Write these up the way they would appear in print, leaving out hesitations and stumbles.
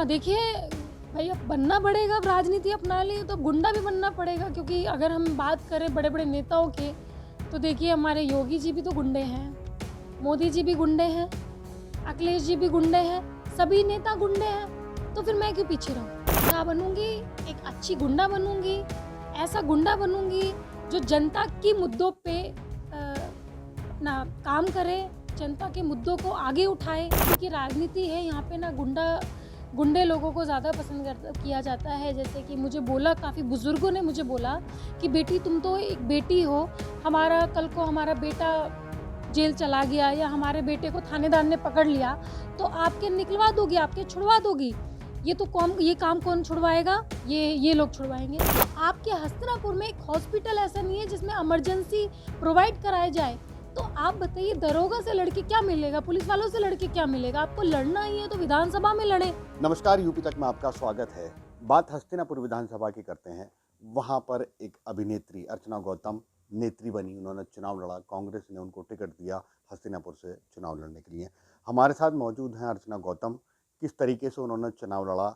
देखिए भाई, अब बनना पड़ेगा, अब राजनीति अपना ली तो गुंडा भी बनना पड़ेगा, क्योंकि अगर हम बात करें बड़े बड़े नेताओं के, तो देखिए हमारे योगी जी भी तो गुंडे हैं, मोदी जी भी गुंडे हैं, अखिलेश जी भी गुंडे हैं, सभी नेता गुंडे हैं। तो फिर मैं क्यों पीछे रहूं? क्या बनूंगी? एक अच्छी गुंडा बनूंगी, ऐसा गुंडा बनूंगी जो जनता की मुद्दों पे अपना काम करे, जनता के मुद्दों को आगे उठाए। क्योंकि राजनीति है यहाँ पे ना, गुंडे लोगों को ज़्यादा पसंद किया जाता है। जैसे कि मुझे बोला, काफ़ी बुज़ुर्गों ने मुझे बोला कि बेटी तुम तो एक बेटी हो, हमारा कल को हमारा बेटा जेल चला गया या हमारे बेटे को थानेदार ने पकड़ लिया तो आपके निकलवा दोगी, आपके छुड़वा दोगी। ये काम कौन छुड़वाएगा? ये लोग छुड़वाएंगे। तो आपके हस्तिनापुर में एक हॉस्पिटल ऐसा नहीं है जिसमें इमरजेंसी प्रोवाइड कराया जाए। तो आप बताइए, दरोगा से लड़के क्या मिलेगा, पुलिस वालों से लड़के क्या मिलेगा? आपको लड़ना ही है तो विधानसभा में लड़े। नमस्कार, यूपी तक में आपका स्वागत है। बात हस्तिनापुर विधानसभा की करते हैं। वहां पर एक अभिनेत्री अर्चना गौतम नेत्री बनी, उन्होंने चुनाव लड़ा, कांग्रेस ने उनको टिकट दिया हस्तिनापुर से चुनाव लड़ने के लिए। हमारे साथ मौजूद हैं अर्चना गौतम। किस तरीके से उन्होंने चुनाव लड़ा,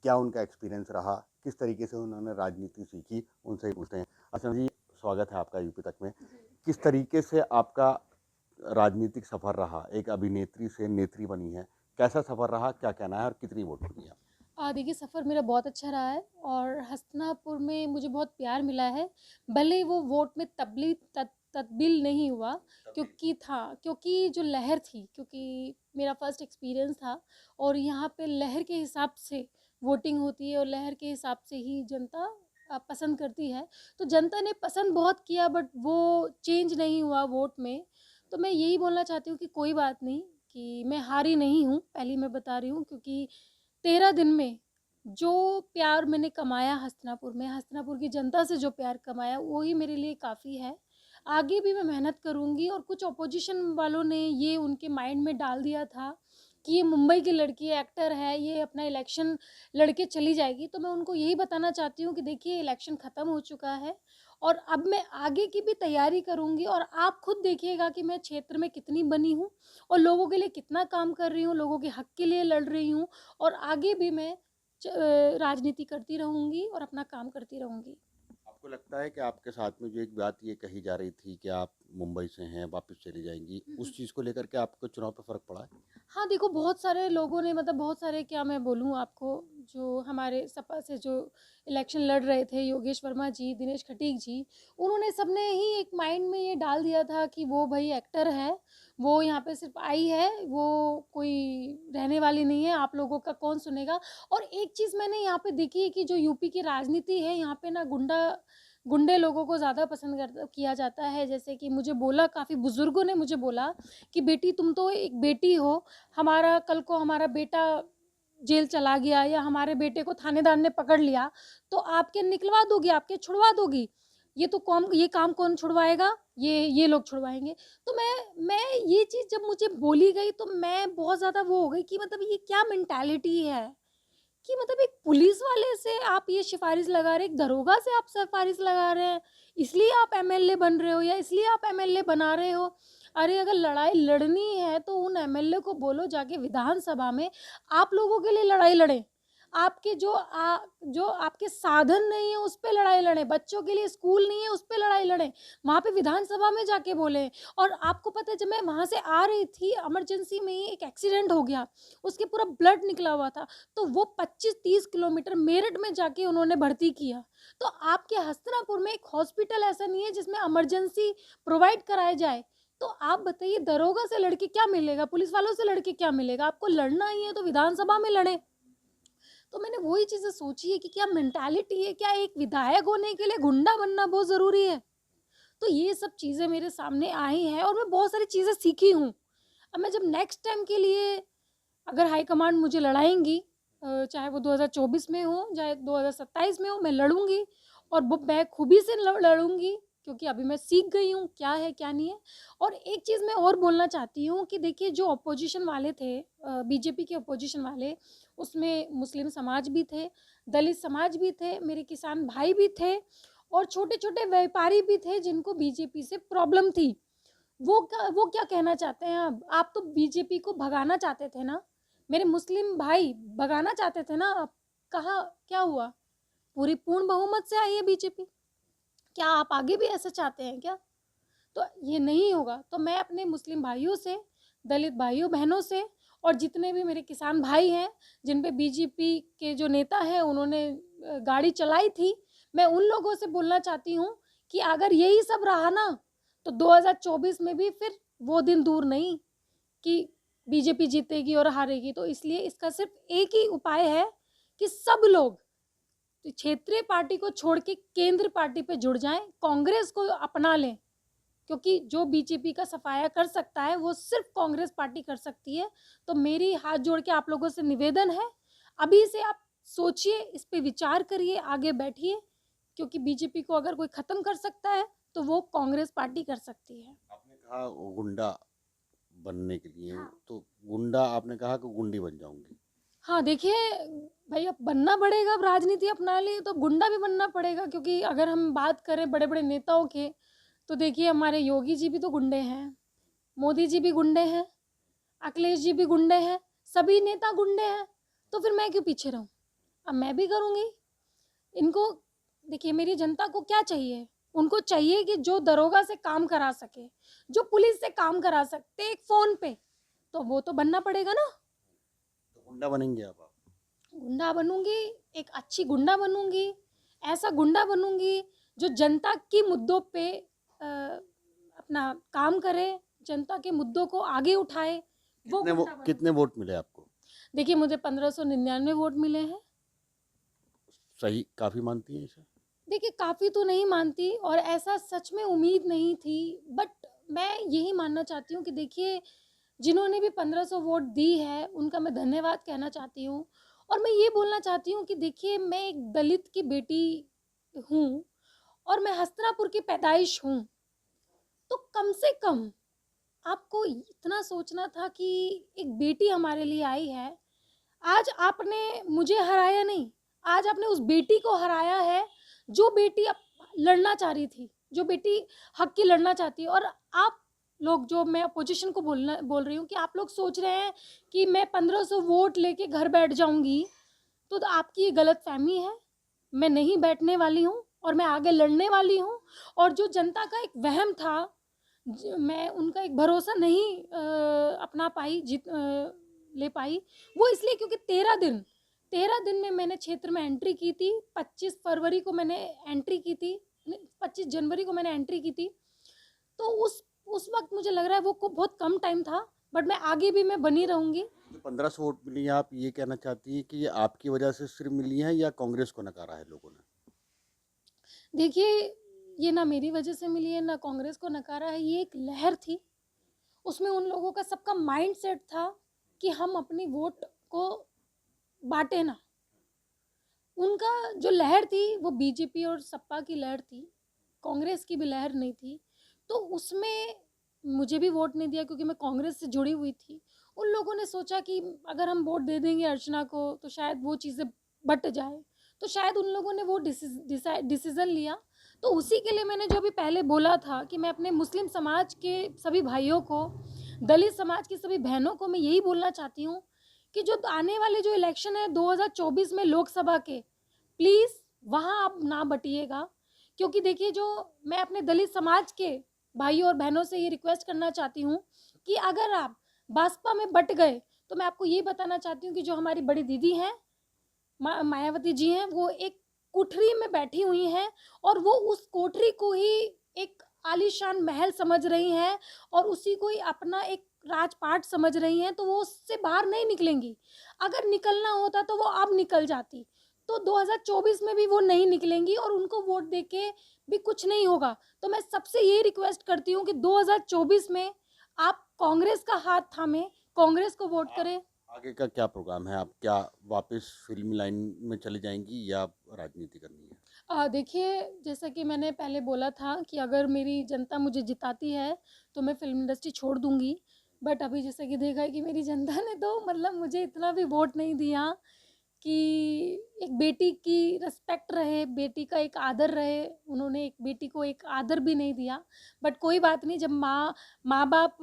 क्या उनका एक्सपीरियंस रहा, किस तरीके से उन्होंने राजनीति सीखी, उनसे ही पूछते हैं। अर्चना जी, स्वागत है आपका यूपी तक में। किस तरीके से आपका राजनीतिक सफर रहा? एक अभिनेत्री से नेत्री बनी है, कैसा सफर रहा, क्या कहना है और कितनी वोट मिली है? देखिए, सफ़र मेरा बहुत अच्छा रहा है और हस्तिनापुर में मुझे बहुत प्यार मिला है। भले वो वोट में तब्दील नहीं हुआ, क्योंकि जो लहर थी, क्योंकि मेरा फर्स्ट एक्सपीरियंस था और यहाँ पे लहर के हिसाब से वोटिंग होती है और लहर के हिसाब से ही जनता पसंद करती है। तो जनता ने पसंद बहुत किया, बट वो चेंज नहीं हुआ वोट में। तो मैं यही बोलना चाहती हूँ कि कोई बात नहीं, कि मैं हारी नहीं हूँ, पहली मैं बता रही हूँ। क्योंकि 13 दिन में जो प्यार मैंने कमाया हस्तिनापुर की जनता से जो प्यार कमाया, वो ही मेरे लिए काफ़ी है। आगे भी मैं मेहनत करूँगी। और कुछ अपोजिशन वालों ने ये उनके माइंड में डाल दिया था कि ये मुंबई की लड़की है, एक्टर है, ये अपना इलेक्शन लड़के चली जाएगी। तो मैं उनको यही बताना चाहती हूँ कि देखिए, इलेक्शन ख़त्म हो चुका है और अब मैं आगे की भी तैयारी करूँगी और आप खुद देखिएगा कि मैं क्षेत्र में कितनी बनी हूँ और लोगों के लिए कितना काम कर रही हूँ, लोगों के हक के लिए लड़ रही हूँ। और आगे भी मैं राजनीति करती रहूँगी और अपना काम करती रहूँगी। आपको लगता है कि आपके साथ में जो एक बात ये कही जा रही थी कि आप मुंबई से हैं, वापस चली जाएंगी, उस चीज़ को लेकर के आपको चुनाव पे फर्क पड़ा है? हाँ, देखो, बहुत सारे लोगों ने, मतलब बहुत सारे, क्या मैं बोलूँ आपको, जो हमारे सपा से जो इलेक्शन लड़ रहे थे, योगेश वर्मा जी, दिनेश खटीक जी, उन्होंने सबने ही एक माइंड में ये डाल दिया था कि वो भाई एक्टर है, वो यहाँ पे सिर्फ आई है, वो कोई रहने वाली नहीं है, आप लोगों का कौन सुनेगा। और एक चीज़ मैंने यहाँ पे देखी है कि जो यूपी की राजनीति है, यहाँ पे ना गुंडे लोगों को ज़्यादा पसंद किया जाता है। जैसे कि मुझे बोला, काफ़ी बुज़ुर्गों ने मुझे बोला कि बेटी तुम तो एक बेटी हो, हमारा कल को हमारा बेटा जेल चला गया या हमारे बेटे को थानेदार ने पकड़ लिया तो आपके निकलवा दोगी, आपके छुड़वा दोगी। ये काम कौन छुड़वाएगा? ये लोग छुड़वाएंगे। तो मैं ये चीज़ जब मुझे बोली गई तो मैं बहुत ज़्यादा वो हो गई कि मतलब ये क्या मेंटालिटी है कि मतलब एक पुलिस वाले से आप ये सिफारिश लगा रहे हैं, एक दरोगा से आप सिफारिश लगा रहे हैं, इसलिए आप एमएलए बन रहे हो या इसलिए आप एमएलए बना रहे हो। अरे, अगर लड़ाई लड़नी है तो उन एमएलए को बोलो जाके विधानसभा में आप लोगों के लिए लड़ाई लड़ें। आपके जो आपके साधन नहीं है उस पे लड़ाई लड़ें, बच्चों के लिए स्कूल नहीं है उस पे लड़ाई लड़ें, वहाँ पे विधानसभा में जाके बोलें। और आपको पता है, जब मैं वहाँ से आ रही थी, इमरजेंसी में ही एक एक्सीडेंट हो गया, उसके पूरा ब्लड निकला हुआ था, तो वो 25-30 किलोमीटर मेरठ में जाके उन्होंने भर्ती किया। तो आपके हस्तिनापुर में एक हॉस्पिटल ऐसा नहीं है जिसमें इमरजेंसी प्रोवाइड कराया जाए। तो आप बताइए, दरोगा से लड़के क्या मिलेगा, पुलिस वालों से लड़के क्या मिलेगा? आपको लड़ना ही है तो विधानसभा में लड़ें। तो मैंने वही चीज़ें सोची है कि क्या मेंटालिटी है, क्या एक विधायक होने के लिए गुंडा बनना बहुत ज़रूरी है? तो ये सब चीज़ें मेरे सामने आई हैं और मैं बहुत सारी चीज़ें सीखी हूँ। अब मैं जब नेक्स्ट टाइम के लिए, अगर हाईकमांड मुझे लड़ाएँगी, चाहे वो 2024 में हो, चाहे 2027 में हो, मैं लड़ूँगी और वो मैं खूबी से लड़ूँगी, क्योंकि अभी मैं सीख गई हूँ क्या है, क्या नहीं है। और एक चीज़ मैं और बोलना चाहती हूँ कि देखिए, जो अपोजिशन वाले थे, बीजेपी के अपोजिशन वाले, उसमें मुस्लिम समाज भी थे, दलित समाज भी थे, मेरे किसान भाई भी थे और छोटे-छोटे व्यापारी भी थे जिनको बीजेपी से प्रॉब्लम थी। वो क्या कहना चाहते हैं अब? आप तो बीजेपी को भगाना चाहते थे ना? मेरे मुस्लिम भाई भगाना चाहते थे ना, अब कहाँ क्या हुआ? पूरी पूर्ण बहुमत से आई है बीजेपी। क्या आप आगे भी ऐसा चाहते हैं क्या? तो ये नहीं होगा। तो मैं अपने मुस्लिम भाइयों से, दलित भाइयों बहनों से और जितने भी मेरे किसान भाई हैं जिन पे बीजेपी के जो नेता हैं उन्होंने गाड़ी चलाई थी, मैं उन लोगों से बोलना चाहती हूँ कि अगर यही सब रहा ना तो 2024 में भी फिर वो दिन दूर नहीं कि बीजेपी जीतेगी और हारेगी। तो इसलिए इसका सिर्फ एक ही उपाय है कि सब लोग तो क्षेत्रीय पार्टी को छोड़ के केंद्र पार्टी पे जुड़ जाएं, कांग्रेस को अपना लें, क्योंकि जो बीजेपी का सफाया कर सकता है वो सिर्फ कांग्रेस पार्टी कर सकती है। तो मेरी हाथ जोड़ के आप लोगों से निवेदन है, अभी से आप सोचिए, इस पे विचार करिए, आगे बैठिए, क्योंकि बीजेपी को अगर कोई खत्म कर सकता है तो वो कांग्रेस पार्टी कर सकती है। आपने कहा वो गुंडा बनने के लिए, हाँ। तो गुंडा आपने कहा कि गुंडी बन जाऊंगी। हाँ, देखिए भाई, अब बनना पड़ेगा, अब राजनीति अपना ली तो गुंडा भी बनना पड़ेगा, क्योंकि अगर हम बात करें बड़े बड़े नेताओं के तो देखिए हमारे योगी जी भी तो गुंडे हैं, मोदी जी भी गुंडे हैं, अखिलेश जी भी गुंडे हैं, सभी नेता गुंडे हैं। तो फिर मैं क्यों पीछे रहूं? अब मैं भी करूंगी इनको। देखिए मेरी जनता को क्या चाहिए? उनको चाहिए कि जो दरोगा से काम करा सके, जो पुलिस से काम करा सकते एक फोन पे, तो वो तो बनना पड़ेगा ना। तो गुंडा बनेंगे आप? गुंडा बनूंगी, एक अच्छी गुंडा बनूंगी, ऐसा गुंडा बनूंगी जो जनता की मुद्दों पे अपना काम करे, जनता के मुद्दों को आगे उठाए, वो कितने वो गुंडा बनूंगी। कितने वोट मिले आपको? देखिए मुझे 1599 वोट मिले हैं। सही काफी मानती हैं इसे? देखिए काफ़ी तो नहीं मानती और ऐसा सच में उम्मीद नहीं थी, बट मैं यही मानना चाहती हूँ कि देखिए जिन्होंने भी 1500 वोट दी है उनका मैं धन्यवाद कहना चाहती हूँ। और मैं ये बोलना चाहती हूँ कि देखिए मैं एक दलित की बेटी हूँ और मैं हस्तिनापुर की पैदाइश हूँ, तो कम से कम आपको इतना सोचना था कि एक बेटी हमारे लिए आई है। आज आपने मुझे हराया नहीं, आज आपने उस बेटी को हराया है जो बेटी लड़ना चाह रही थी, जो बेटी हक की लड़ना चाहती है। और आप लोग, जो मैं अपोजिशन को बोल रही हूँ कि आप लोग सोच रहे हैं कि मैं 1500 वोट लेके घर बैठ जाऊंगी, तो आपकी ये गलत फहमी है। मैं नहीं बैठने वाली हूँ और मैं आगे लड़ने वाली हूँ। और जो जनता का एक वहम था, मैं उनका एक भरोसा नहीं अपना पाई, ले पाई, वो इसलिए क्योंकि 13 दिन में मैंने क्षेत्र में एंट्री की थी। 25 फरवरी को मैंने एंट्री की थी, 25 जनवरी को मैंने एंट्री की थी। तो उस वक्त मुझे लग रहा है वो को बहुत कम टाइम था, बट मैं आगे भी मैं बनी रहूंगी। जो 1500 वोट मिली हैं, आप ये कहना चाहती हैं कि ये आपकी वजह से सिर्फ मिली हैं या कांग्रेस को नकारा है लोगों ने? देखिए ये ना मेरी वजह से मिली है ना कांग्रेस को नकारा है, ये एक लहर थी। उसमें उन लोगों का सबका माइंड सेट था कि हम अपनी वोट को बांटे ना। उनका जो लहर थी वो बीजेपी और सपा की लहर थी, कांग्रेस की भी लहर नहीं थी। तो उसमें मुझे भी वोट नहीं दिया क्योंकि मैं कांग्रेस से जुड़ी हुई थी। उन लोगों ने सोचा कि अगर हम वोट दे देंगे अर्चना को तो शायद वो चीज़ें बट जाए, तो शायद उन लोगों ने वो डिसीज़न लिया। तो उसी के लिए मैंने जो अभी पहले बोला था कि मैं अपने मुस्लिम समाज के सभी भाइयों को, दलित समाज की सभी बहनों को मैं यही बोलना चाहती हूँ कि जो आने वाले जो इलेक्शन है 2024 में लोकसभा के, प्लीज़ वहाँ आप ना बटिएगा। क्योंकि देखिए जो मैं अपने दलित समाज के भाइयों और बहनों से ये रिक्वेस्ट करना चाहती हूँ कि अगर आप भाजपा में बट गए तो मैं आपको ये बताना चाहती हूँ कि जो हमारी बड़ी दीदी हैं मायावती जी हैं, वो एक कोठरी में बैठी हुई हैं और वो उस कोठरी को ही एक आलीशान महल समझ रही हैं और उसी को ही अपना एक राजपाट समझ रही हैं। तो वो उससे बाहर नहीं निकलेंगी। अगर निकलना होता तो वो अब निकल जाती। तो 2024 में भी वो नहीं निकलेंगी और उनको वोट देके भी कुछ नहीं होगा। तो मैं सबसे ये रिक्वेस्ट करती हूँ कि 2024 में आप कांग्रेस का हाथ थामे, कांग्रेस को वोट करें। आगे का क्या प्रोग्राम है? आप क्या वापस फिल्मी लाइन में चली जाएंगी या राजनीति करनी है? देखिए जैसा कि मैंने पहले बोला था कि अगर मेरी जनता मुझे जिताती है तो मैं फिल्म इंडस्ट्री छोड़ दूंगी। बट अभी जैसा कि देखा है कि मेरी जनता ने तो मतलब मुझे इतना भी वोट नहीं दिया कि एक बेटी की रिस्पेक्ट रहे, बेटी का एक आदर रहे। उन्होंने एक बेटी को एक आदर भी नहीं दिया। बट कोई बात नहीं, जब माँ माँ बाप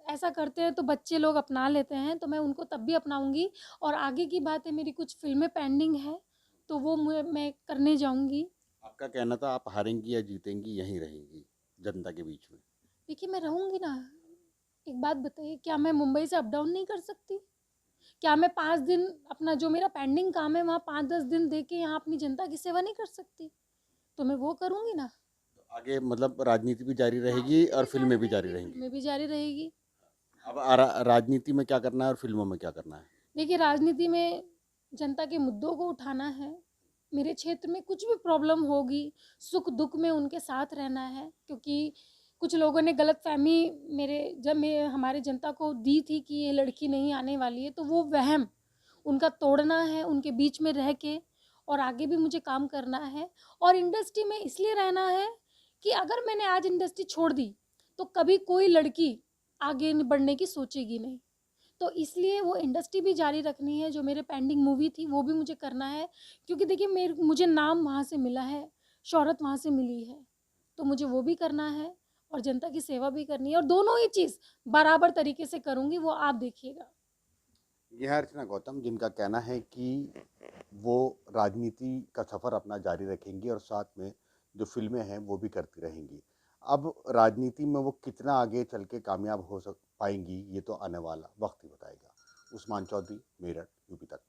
ऐसा करते हैं तो बच्चे लोग अपना लेते हैं, तो मैं उनको तब भी अपनाऊँगी। और आगे की बात है, मेरी कुछ फ़िल्में पेंडिंग हैं, तो वो मैं करने जाऊँगी। आपका कहना था आप हारेंगी या जीतेंगी, यहीं रहेंगी जनता के बीच में। देखिए, मैं रहूँगी ना। एक बात बताइए, क्या मैं मुंबई से अप डाउन नहीं कर सकती? क्या मैं 5 दिन अपना जो मेरा पेंडिंग काम है, वहाँ 5-10 दिन दे के यहाँ अपनी जनता की सेवा नहीं कर सकती? तो मैं वो करूँगी ना। आगे मतलब राजनीति भी जारी रहेगी और फिल्में भी जारी रहेंगी। फ़िल्में भी जारी रहेगी। अब राजनीति में क्या करना है और फिल्मों में क्या करना है? देखिए, राजनीति में जनता के मुद्दों को उठाना है। मेरे क्षेत्र में कुछ भी प्रॉब्लम होगी, सुख-दुःख में उनके साथ रहना है, क्योंकि कुछ लोगों ने गलतफ़हमी जब मैं हमारे जनता को दी थी कि ये लड़की नहीं आने वाली है, तो वो वहम उनका तोड़ना है, उनके बीच में रह के। और आगे भी मुझे काम करना है। और इंडस्ट्री में इसलिए रहना है कि अगर मैंने आज इंडस्ट्री छोड़ दी, तो कभी कोई लड़की आगे बढ़ने की सोचेगी नहीं। तो इसलिए वो इंडस्ट्री भी जारी रखनी है, जो मेरे पेंडिंग मूवी थी वो भी मुझे करना है, क्योंकि देखिए मुझे नाम वहाँ से मिला है, शोहरत वहाँ से मिली है, तो मुझे वो भी करना है और जनता की सेवा भी करनी है, और दोनों ही चीज़ बराबर तरीके से करूँगी, वो आप देखिएगा। ये है अर्चना गौतम, जिनका कहना है कि वो राजनीति का सफ़र अपना जारी रखेंगी और साथ में जो फ़िल्में हैं वो भी करती रहेंगी। अब राजनीति में वो कितना आगे चल के कामयाब हो सक पाएँगी, ये तो आने वाला वक़्त ही बताएगा। उस्मान चौधरी, मेरठ, यूपी तक।